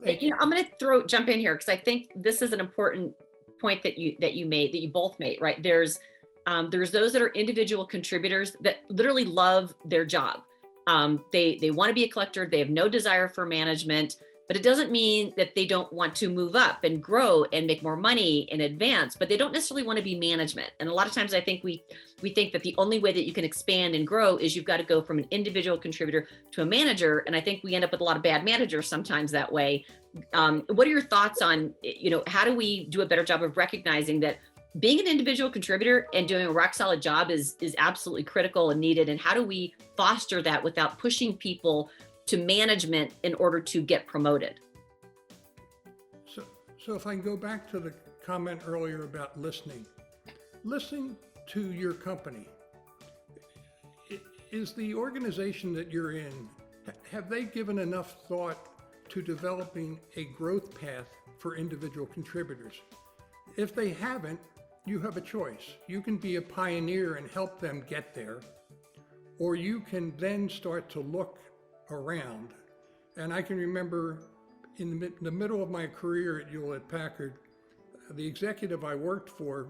Thank you. I'm going to jump in here because I think this is an important point that you made, that you both made, right? There's those that are individual contributors that literally love their job. They want to be a collector. They have no desire for management, but it doesn't mean that they don't want to move up and grow and make more money in advance, but they don't necessarily want to be management. And a lot of times I think we think that the only way that you can expand and grow is you've got to go from an individual contributor to a manager. And I think we end up with a lot of bad managers sometimes that way. What are your thoughts on, how do we do a better job of recognizing that being an individual contributor and doing a rock solid job is absolutely critical and needed? And how do we foster that without pushing people to management in order to get promoted? So if I can go back to the comment earlier about listening to your company. Is the organization that you're in, have they given enough thought to developing a growth path for individual contributors? If they haven't, you have a choice. You can be a pioneer and help them get there, or you can then start to look around. And I can remember in the middle of my career at Hewlett-Packard, the executive I worked for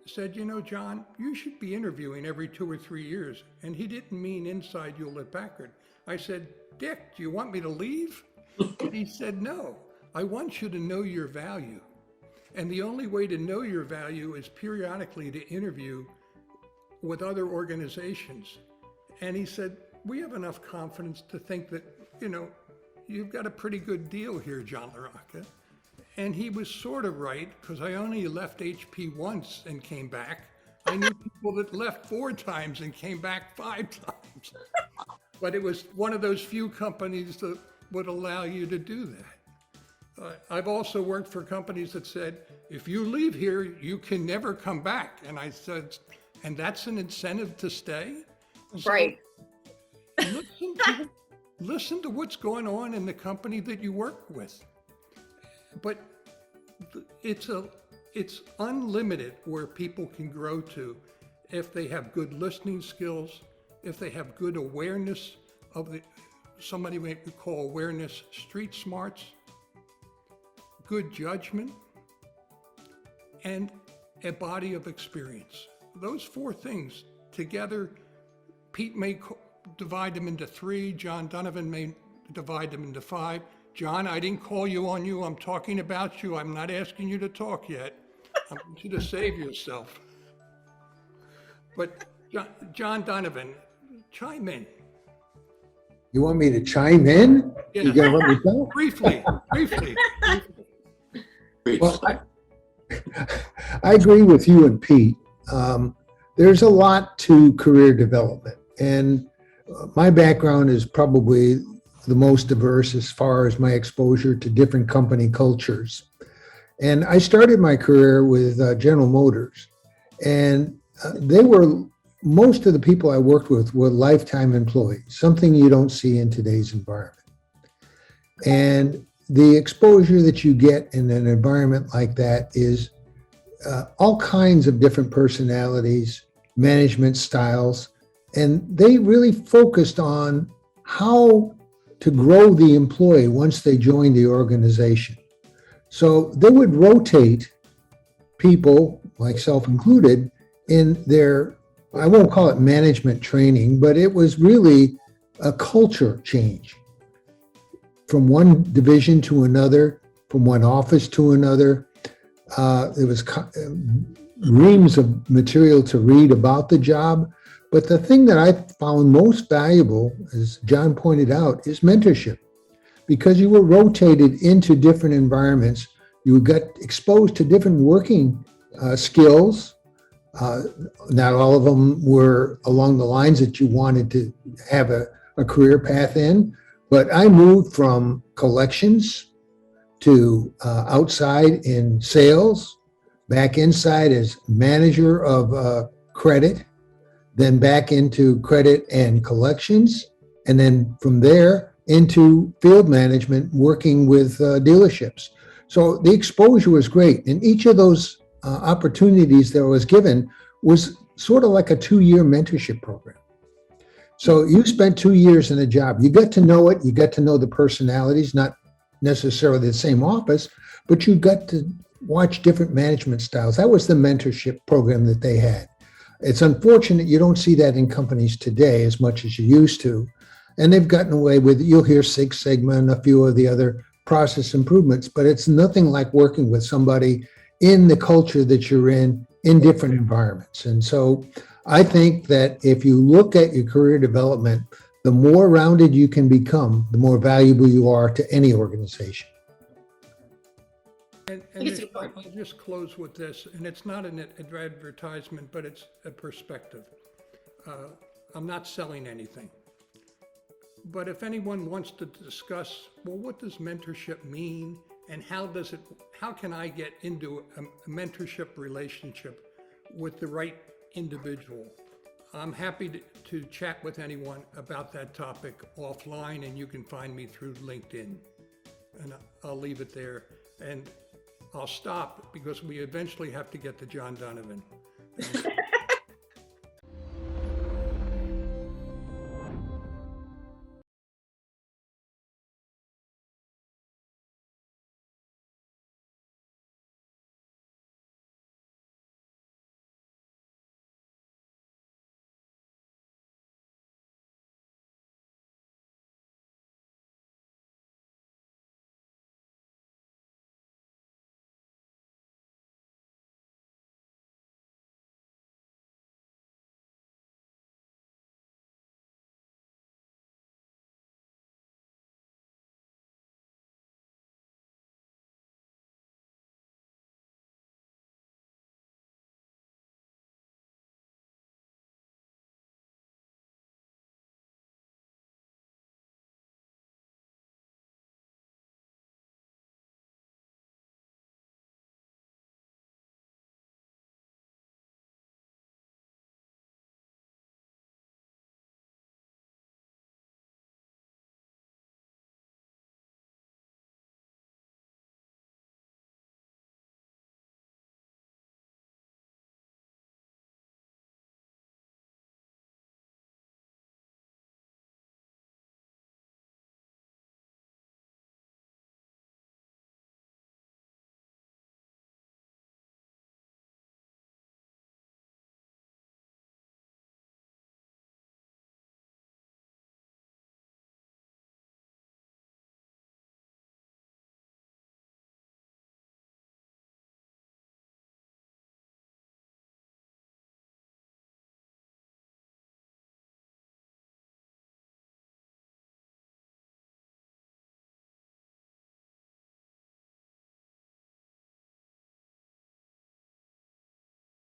said, John, you should be interviewing every 2 or 3 years. And he didn't mean inside Hewlett-Packard. I said, Dick, do you want me to leave? And he said, no, I want you to know your value. And the only way to know your value is periodically to interview with other organizations. And he said, we have enough confidence to think that, you've got a pretty good deal here, John LaRocca. And he was sort of right, because I only left HP once and came back. I knew people that left 4 times and came back 5 times. But it was one of those few companies that would allow you to do that. I've also worked for companies that said, if you leave here, you can never come back. And I said, and that's an incentive to stay? So right. Listen to what's going on in the company that you work with. But it's unlimited where people can grow to if they have good listening skills, if they have good awareness of somebody might call awareness street smarts, good judgment, and a body of experience. Those 4 things together, Pete may divide them into 3, John Donovan may divide them into 5. John, I didn't call you on you. I'm talking about you. I'm not asking you to talk yet. I want you to save yourself. But John Donovan, chime in. You want me to chime in? Yeah. You gonna let me go? Briefly. Well, I agree with you and Pete. There's a lot to career development, and my background is probably the most diverse as far as my exposure to different company cultures. And I started my career with General Motors, and most of the people I worked with were lifetime employees, something you don't see in today's environment. And the exposure that you get in an environment like that is all kinds of different personalities, management styles, and they really focused on how to grow the employee once they join the organization. So they would rotate people, myself included, in their, I won't call it management training, but it was really a culture change from one division to another, from one office to another. There was reams of material to read about the job. But the thing that I found most valuable, as John pointed out, is mentorship. Because you were rotated into different environments, you got exposed to different working skills. Not all of them were along the lines that you wanted to have a career path in. But I moved from collections to outside in sales, back inside as manager of credit, then back into credit and collections, and then from there into field management, working with dealerships. So the exposure was great. And each of those opportunities that I was given was sort of like a 2-year mentorship program. So you spent 2 years in a job. You got to know it. You got to know the personalities, not necessarily the same office, but you got to watch different management styles. That was the mentorship program that they had. It's unfortunate you don't see that in companies today as much as you used to. And they've gotten away with, you'll hear Six Sigma and a few of the other process improvements, but it's nothing like working with somebody in the culture that you're in different environments. And so I think that if you look at your career development, the more rounded you can become, the more valuable you are to any organization. And it's this- important. I'll just close with this, and it's not an advertisement, but it's a perspective. I'm not selling anything. But if anyone wants to discuss, well, what does mentorship mean, and how can I get into a mentorship relationship with the right individual? I'm happy to chat with anyone about that topic offline, and you can find me through LinkedIn. And I'll leave it there. And I'll stop because we eventually have to get to John Donovan.